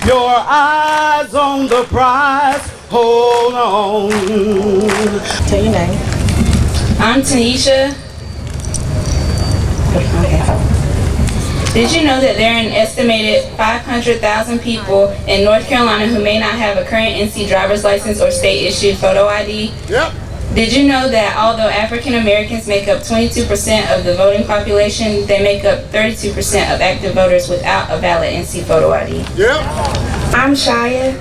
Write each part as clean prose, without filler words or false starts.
Your eyes on the prize, hold on. Tell your name. I'm Tanisha. Did you know that there are an estimated 500,000 people in North Carolina who may not have a current NC driver's license or state-issued photo ID? Yep. Did you know that although African Americans make up 22% of the voting population, they make up 32% of active voters without a valid NC photo ID? Yep. I'm Shia.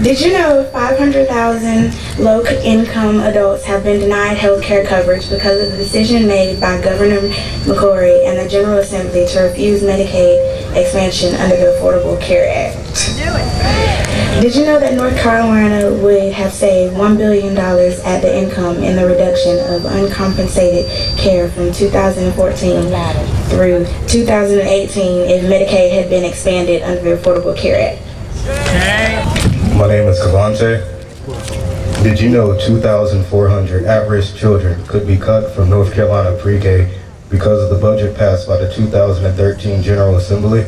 Did you know 500,000 low-income adults have been denied health care coverage because of the decision made by Governor McCrory and the General Assembly to refuse Medicaid expansion under the Affordable Care Act? Did you know that North Carolina would have saved $1 billion at the income in the reduction of uncompensated care from 2014 through 2018 if Medicaid had been expanded under the Affordable Care Act? My name is Cavante. Did you know 2,400 at-risk children could be cut from North Carolina pre-K because of the budget passed by the 2013 General Assembly?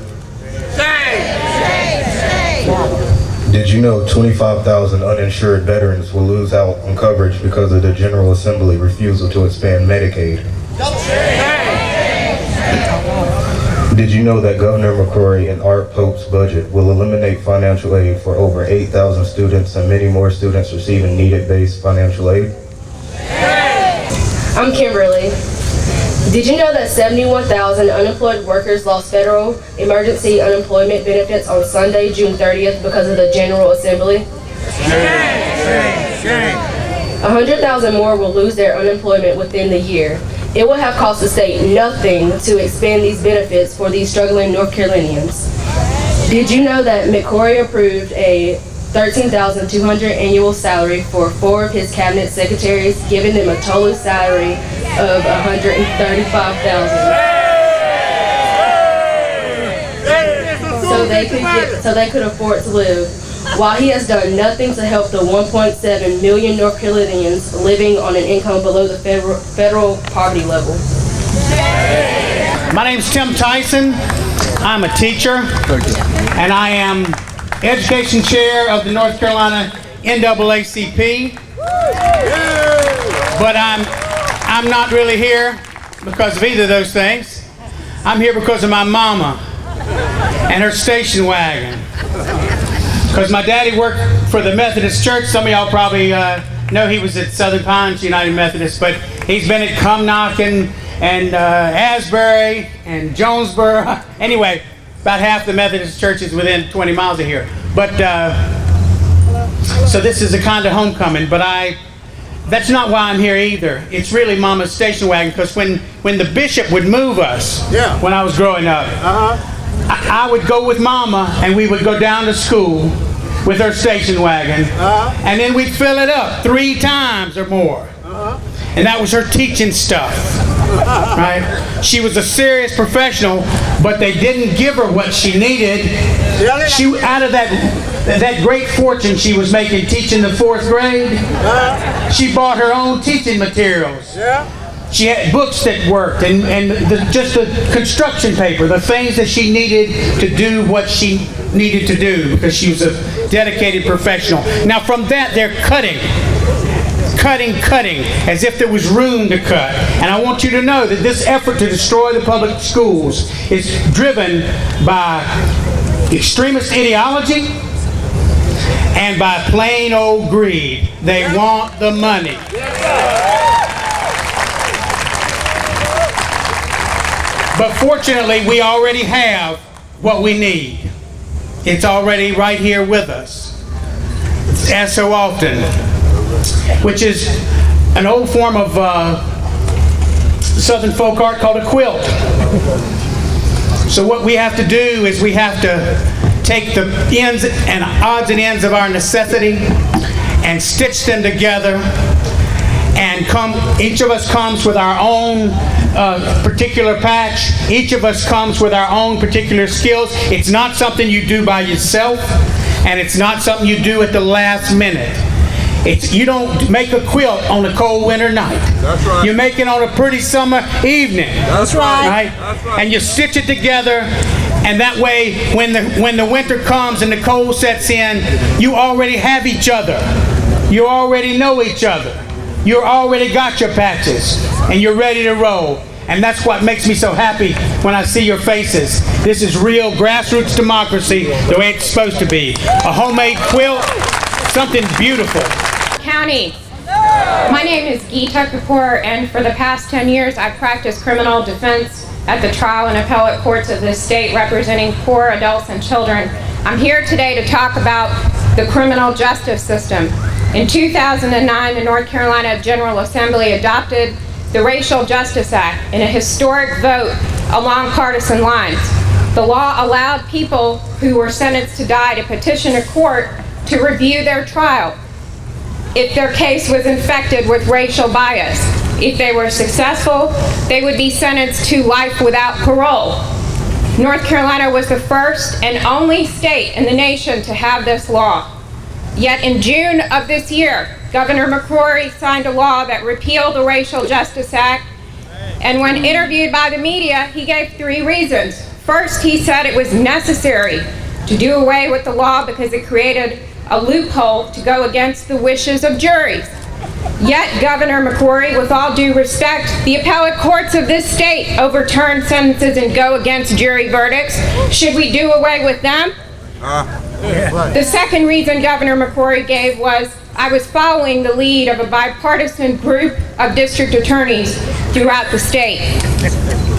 Did you know 25,000 uninsured veterans will lose out on coverage because of the General Assembly refusal to expand Medicaid? Did you know that Governor McCrory and Art Pope's budget will eliminate financial aid for over 8,000 students and many more students receiving needed-based financial aid? I'm Kimberly. Did you know that 71,000 unemployed workers lost federal emergency unemployment benefits on Sunday, June 30th because of the General Assembly? 100,000 more will lose their unemployment within the year. It will have cost the state nothing to expand these benefits for these struggling North Carolinians. Did you know that McCrory approved a $13,200 annual salary for 4 of his cabinet secretaries, giving them a total salary of $135,000 so they could afford to live, while he has done nothing to help the 1.7 million North Carolinians living on an income below the federal poverty level. My name's Tim Tyson. I'm a teacher, and I am Education Chair of the North Carolina NAACP. But I'm not really here because of either of those things. I'm here because of my mama and her station wagon. Because my daddy worked for the Methodist Church. Some of y'all probably know he was at Southern Pines United Methodist, but he's been at Cumnock and Asbury and Jonesboro. Anyway, about half the Methodist churches within 20 miles of here. But so this is a kind of homecoming, but that's not why I'm here either. It's really Mama's station wagon, because when the bishop would move us, when I was growing up, I would go with Mama and we would go down to school with her station wagon, and then we'd fill it up 3 times or more. And that was her teaching stuff, right? She was a serious professional, but they didn't give her what she needed. She, out of that great fortune she was making teaching the 4th grade, she bought her own teaching materials. She had books that worked, and just the construction paper, the things that she needed to do what she needed to do, because she was a dedicated professional. Now from that, they're cutting, as if there was room to cut. And I want you to know that this effort to destroy the public schools is driven by extremist ideology and by plain old greed. They want the money. But fortunately, we already have what we need. It's already right here with us, as so often, which is an old form of Southern folk art called a quilt. So what we have to do is we have to take the ends and odds and ends of our necessity and stitch them together, and each of us comes with our own particular patch. Each of us comes with our own particular skills. It's not something you do by yourself, and it's not something you do at the last minute. You don't make a quilt on a cold winter night. That's right. You make it on a pretty summer evening. That's right. Right? That's right. And you stitch it together, And that way, when the winter comes and the cold sets in, you already have each other. You already know each other. You already got your patches, and you're ready to roll. And that's what makes me so happy when I see your faces. This is real grassroots democracy, the way it's supposed to be. A homemade quilt, something beautiful. County. My name is Geeta Kapoor, and for the past 10 years I've practiced criminal defense at the trial and appellate courts of this state representing poor adults and children. I'm here today to talk about the criminal justice system. In 2009, the North Carolina General Assembly adopted the Racial Justice Act in a historic vote along partisan lines. The law allowed people who were sentenced to die to petition a court to review their trial if their case was infected with racial bias. If they were successful, they would be sentenced to life without parole. North Carolina was the first and only state in the nation to have this law. Yet in June of this year, Governor McCrory signed a law that repealed the Racial Justice Act, and when interviewed by the media, he gave 3 reasons. First, he said it was necessary to do away with the law because it created a loophole to go against the wishes of juries. Yet, Governor McCrory, with all due respect, the appellate courts of this state overturn sentences and go against jury verdicts. Should we do away with them? The second reason Governor McCrory gave was, I was following the lead of a bipartisan group of district attorneys throughout the state.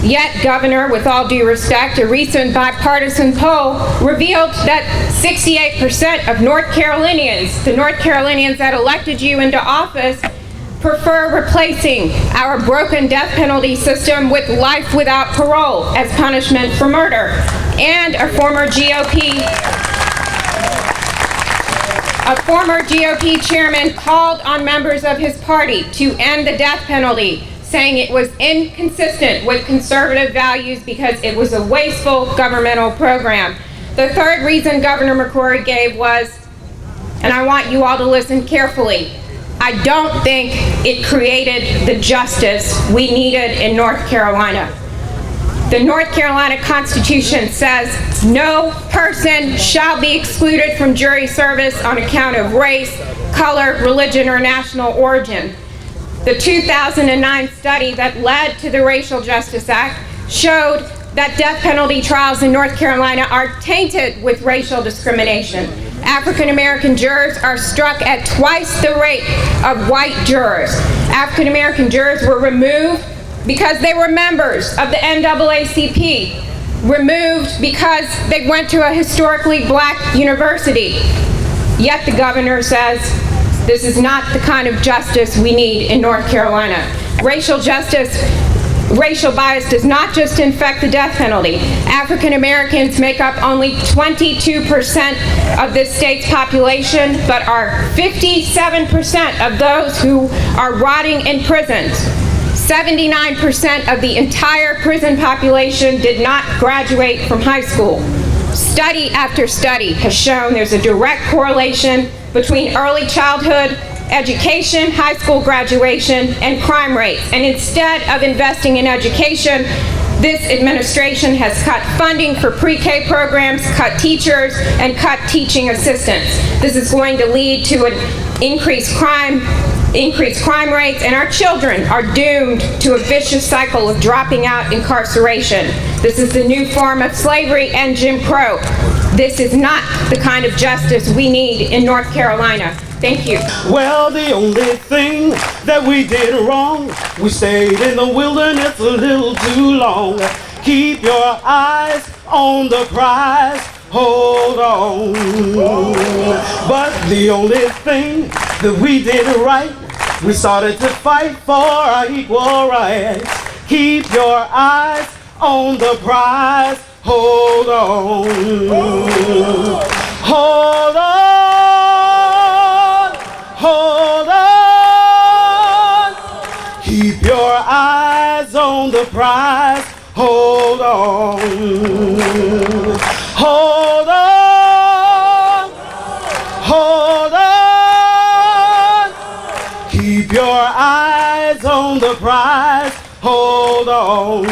Yet, Governor, with all due respect, a recent bipartisan poll revealed that 68% of North Carolinians, the North Carolinians that elected you into office, prefer replacing our broken death penalty system with life without parole as punishment for murder. And a former GOP chairman called on members of his party to end the death penalty, saying it was inconsistent with conservative values because it was a wasteful governmental program. The third reason Governor McCrory gave was, and I want you all to listen carefully, I don't think it created the justice we needed in North Carolina. The North Carolina Constitution says no person shall be excluded from jury service on account of race, color, religion, or national origin. The 2009 study that led to the Racial Justice Act showed that death penalty trials in North Carolina are tainted with racial discrimination. African American jurors are struck at twice the rate of white jurors. African American jurors were removed because they were members of the NAACP, removed because they went to a historically black university. Yet the governor says this is not the kind of justice we need in North Carolina. Racial bias does not just infect the death penalty. African Americans make up only 22% of this state's population, but are 57% of those who are rotting in prisons. 79% of the entire prison population did not graduate from high school. Study after study has shown there's a direct correlation between early childhood education, high school graduation, and crime rates. And instead of investing in education, this administration has cut funding for pre-K programs, cut teachers, and cut teaching assistants. This is going to lead to an increased crime rates, and our children are doomed to a vicious cycle of dropping out incarceration. This is the new form of slavery and Jim Crow. This is not the kind of justice we need in North Carolina. Thank you. Well, the only thing that we did wrong, we stayed in the wilderness a little too long. Keep your eyes on the prize, hold on. But the only thing that we did right, we started to fight for our equal rights. Keep your eyes on the prize, hold on. Hold on, hold on. Keep your eyes on the prize, hold on. Hold on, hold on. Keep your eyes on the prize, hold on.